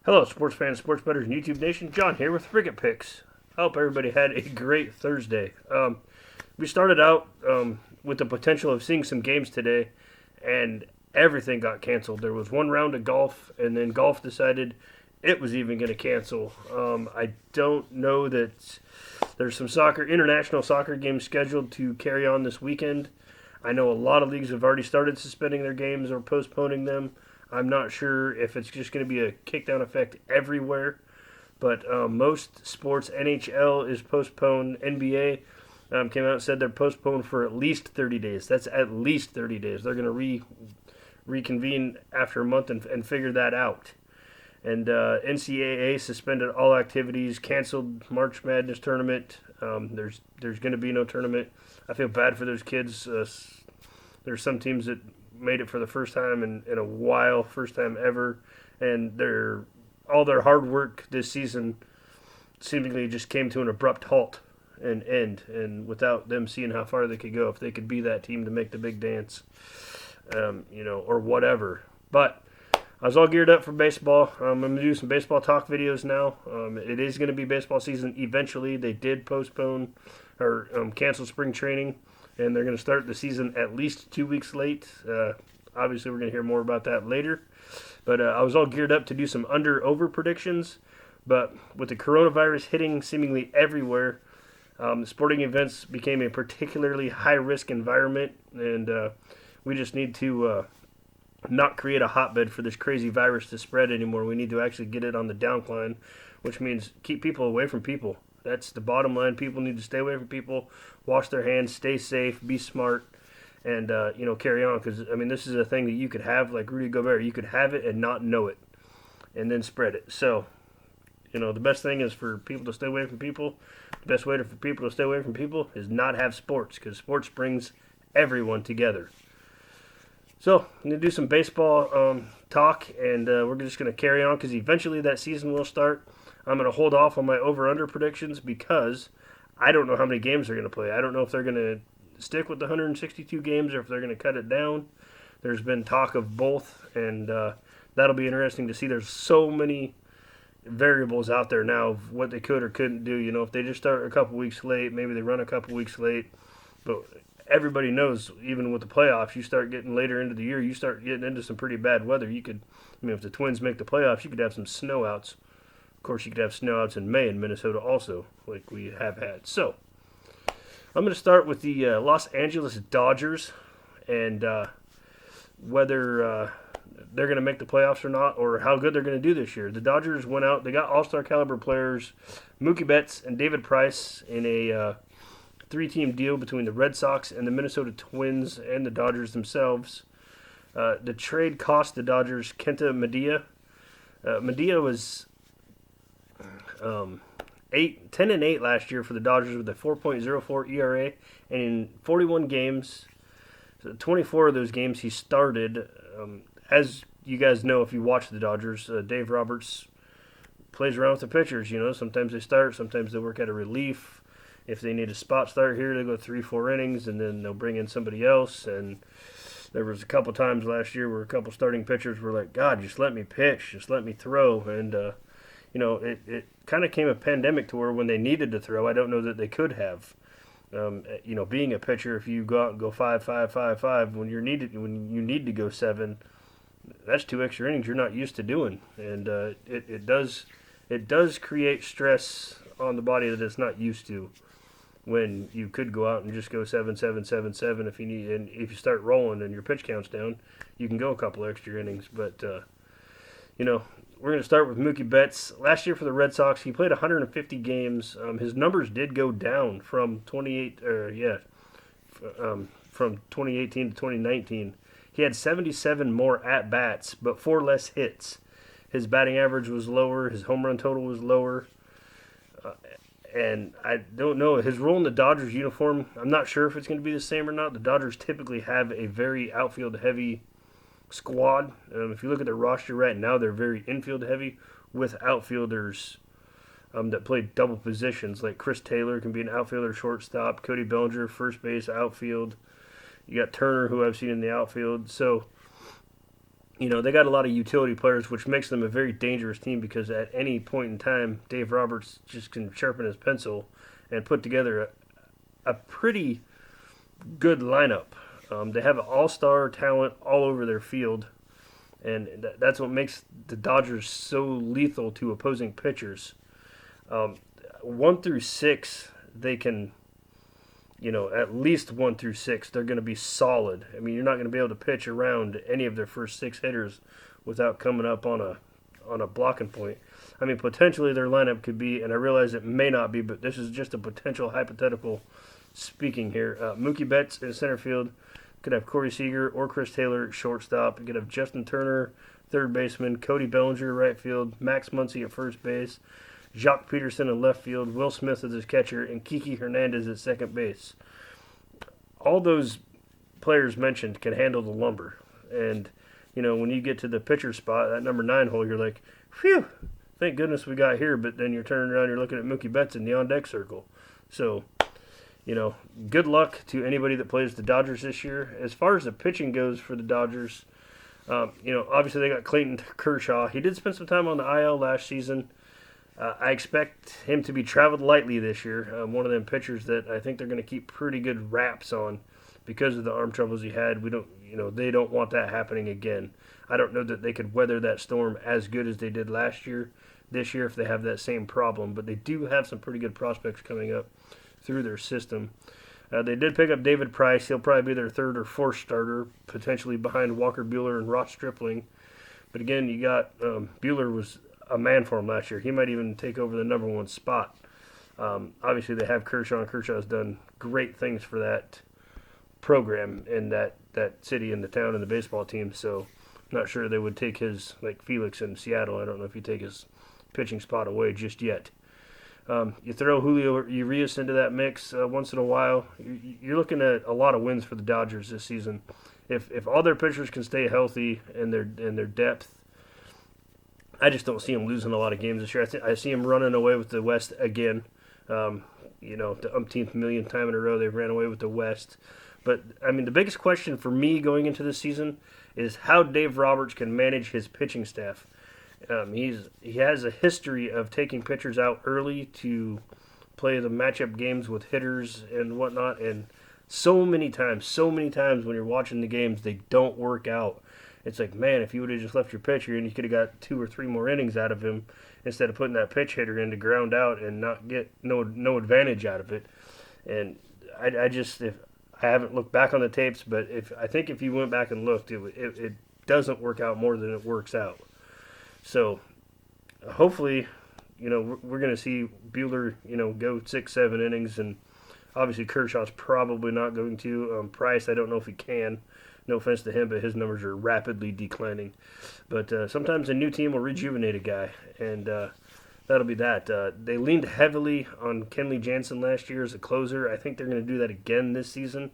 Hello, sports fans, sports bettors, and YouTube Nation. John here with Frigate Picks. I hope everybody had a great Thursday. We started out with the potential of seeing some games today, and everything got canceled. There was one round of golf, and then golf decided it was even going to cancel. I don't know that there's some international soccer games scheduled to carry on this weekend. I know a lot of leagues have already started suspending their games or postponing them. I'm not sure if it's just going to be a kickdown effect everywhere, but most sports, NHL is postponed. NBA came out and said they're postponed for at least 30 days. That's at least 30 days. They're going to reconvene after a month and figure that out. And NCAA suspended all activities, canceled March Madness tournament. There's going to be no tournament. I feel bad for those kids. There's some teams that made it for the first time in a while, first time ever, and all their hard work this season seemingly just came to an abrupt halt and end, and without them seeing how far they could go, if they could be that team to make the big dance, or whatever. But I was all geared up for baseball. I'm going to do some baseball talk videos now. It is going to be baseball season eventually. They did postpone or cancel spring training, and they're going to start the season at least 2 weeks late. Obviously, we're going to hear more about that later. But I was all geared up to do some under-over predictions. But with the coronavirus hitting seemingly everywhere, sporting events became a particularly high-risk environment, and we just need to not create a hotbed for this crazy virus to spread anymore. We need to actually get it on the downcline, which means keep people away from people. That's the bottom line. People need to stay away from people, wash their hands, stay safe, be smart, and carry on. Because this is a thing that you could have, like Rudy Gobert. You could have it and not know it, and then spread it. So, the best thing is for people to stay away from people. The best way for people to stay away from people is not have sports, because sports brings everyone together. So, I'm going to do some baseball talk, and we're just going to carry on because eventually that season will start. I'm going to hold off on my over-under predictions because I don't know how many games they're going to play. I don't know if they're going to stick with the 162 games or if they're going to cut it down. There's been talk of both, and that'll be interesting to see. There's so many variables out there now of what they could or couldn't do. If they just start a couple weeks late, maybe they run a couple weeks late. But everybody knows, even with the playoffs, you start getting later into the year, you start getting into some pretty bad weather. You could, if the Twins make the playoffs, you could have some snowouts. Of course, you could have snowouts in May in Minnesota also, like we have had. So, I'm going to start with the Los Angeles Dodgers and whether they're going to make the playoffs or not, or how good they're going to do this year. The Dodgers went out, they got all-star caliber players, Mookie Betts and David Price, in a three-team deal between the Red Sox and the Minnesota Twins and the Dodgers themselves. The trade cost the Dodgers Kenta Medea. Medea was 10-8 last year for the Dodgers with a 4.04 ERA, and in 41 games, 24 of those games he started. As you guys know, if you watch the Dodgers, Dave Roberts plays around with the pitchers. Sometimes they start, sometimes they work at a relief. If they need a spot start here, they go 3-4 innings, and then they'll bring in somebody else. And there was a couple times last year where a couple starting pitchers were like, God, just let me pitch, just let me throw. And it kind of came a pandemic to where when they needed to throw, I don't know that they could have. Being a pitcher, if you go out and go 5-5-5-5 when you need to go 7, that's 2 extra innings you're not used to doing, and it does create stress on the body that it's not used to. When you could go out and just go 7-7-7-7 if you need, and if you start rolling and your pitch count's down, you can go a couple extra innings. But we're going to start with Mookie Betts. Last year for the Red Sox, he played 150 games. His numbers did go down from from 2018 to 2019. He had 77 more at-bats, but 4 less hits. His batting average was lower. His home run total was lower. And I don't know, his role in the Dodgers uniform, I'm not sure if it's going to be the same or not. The Dodgers typically have a very outfield-heavy squad. If you look at their roster right now, they're very infield-heavy with outfielders that play double positions. Like Chris Taylor can be an outfielder, shortstop. Cody Bellinger, first base, outfield. You got Turner, who I've seen in the outfield. So, They got a lot of utility players, which makes them a very dangerous team because at any point in time, Dave Roberts just can sharpen his pencil and put together a pretty good lineup. They have all-star talent all over their field, and that's what makes the Dodgers so lethal to opposing pitchers. 1 through 6, they can, at least 1 through 6, they're going to be solid. I mean, you're not going to be able to pitch around any of their first 6 hitters without coming up on a blocking point. I mean, potentially their lineup could be, and I realize it may not be, but this is just a potential hypothetical speaking here. Mookie Betts in center field. Could have Corey Seager or Chris Taylor at shortstop. You could have Justin Turner, third baseman, Cody Bellinger, right field, Max Muncy at first base, Jacques Peterson in left field, Will Smith as his catcher, and Kiki Hernandez at second base. All those players mentioned can handle the lumber. And, when you get to the pitcher spot, that number 9 hole, you're like, phew, thank goodness we got here. But then you're turning around, you're looking at Mookie Betts in the on-deck circle. So, good luck to anybody that plays the Dodgers this year. As far as the pitching goes for the Dodgers, obviously they got Clayton Kershaw. He did spend some time on the IL last season. I expect him to be traveled lightly this year. One of them pitchers that I think they're going to keep pretty good raps on because of the arm troubles he had. They don't want that happening again. I don't know that they could weather that storm as good as they did last year, this year, if they have that same problem. But they do have some pretty good prospects coming up through their system. They did pick up David Price. He'll probably be their third or fourth starter, potentially behind Walker Buehler and Ross Stripling. But again, you got Buehler was a man for him last year. He might even take over the number 1 spot. Obviously, they have Kershaw, and Kershaw's done great things for that program in that city and the town and the baseball team. So I'm not sure they would take his, like Felix in Seattle. I don't know if he'd take his pitching spot away just yet. You throw Julio Urias into that mix once in a while, you're looking at a lot of wins for the Dodgers this season. If all their pitchers can stay healthy and their depth, I just don't see them losing a lot of games this year. I see them running away with the West again. The umpteenth millionth time in a row they've ran away with the West. But, I mean, the biggest question for me going into this season is how Dave Roberts can manage his pitching staff. He has a history of taking pitchers out early to play the matchup games with hitters and whatnot, and so many times when you're watching the games, they don't work out. It's like, man, if you would have just left your pitcher and you could have got 2 or 3 more innings out of him instead of putting that pitch hitter in to ground out and not get no advantage out of it. And I haven't looked back on the tapes, but I think if you went back and looked, it doesn't work out more than it works out. So, hopefully, we're going to see Buehler, go 6-7 innings, and obviously Kershaw's probably not going to. Price, I don't know if he can. No offense to him, but his numbers are rapidly declining. But sometimes a new team will rejuvenate a guy, and that'll be that. They leaned heavily on Kenley Jansen last year as a closer. I think they're going to do that again this season.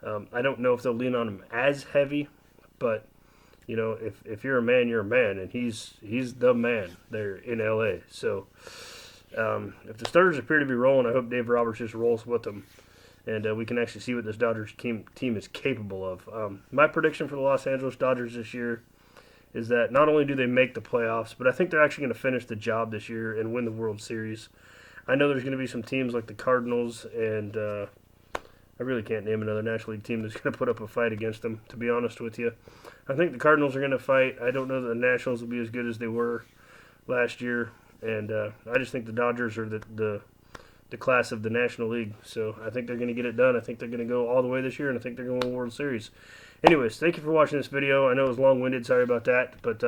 I don't know if they'll lean on him as heavy, but if you're a man, you're a man, and he's the man there in L.A. So if the starters appear to be rolling, I hope Dave Roberts just rolls with them, and we can actually see what this Dodgers team is capable of. My prediction for the Los Angeles Dodgers this year is that not only do they make the playoffs, but I think they're actually going to finish the job this year and win the World Series. I know there's going to be some teams like the Cardinals, and I really can't name another National League team that's going to put up a fight against them, to be honest with you. I think the Cardinals are going to fight. I don't know that the Nationals will be as good as they were last year, and I just think the Dodgers are the class of the National League. So I think they're going to get it done. I think they're going to go all the way this year, and I think they're going to win the World Series. Anyways, thank you for watching this video. I know it was long-winded. Sorry about that. But,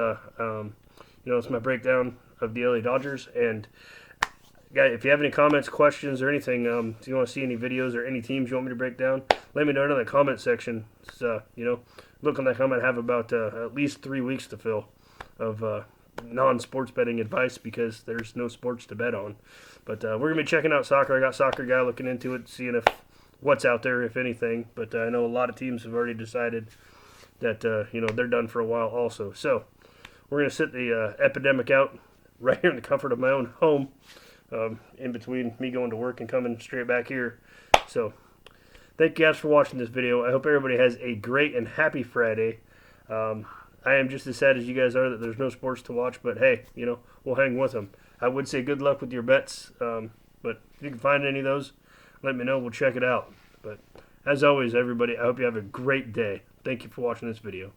it's my breakdown of the LA Dodgers. And, guys, if you have any comments, questions, or anything, if you want to see any videos or any teams you want me to break down, let me know in the comment section. Looking like I'm going to have about at least 3 weeks to fill of non-sports betting advice because there's no sports to bet on. But we're going to be checking out soccer. I got Soccer Guy looking into it, seeing if what's out there, if anything. But I know a lot of teams have already decided that, they're done for a while also. So we're going to sit the epidemic out right here in the comfort of my own home, in between me going to work and coming straight back here. So thank you guys for watching this video. I hope everybody has a great and happy Friday. I am just as sad as you guys are that there's no sports to watch. But hey, we'll hang with them. I would say good luck with your bets. But if you can find any of those, let me know. We'll check it out. But as always, everybody, I hope you have a great day. Thank you for watching this video.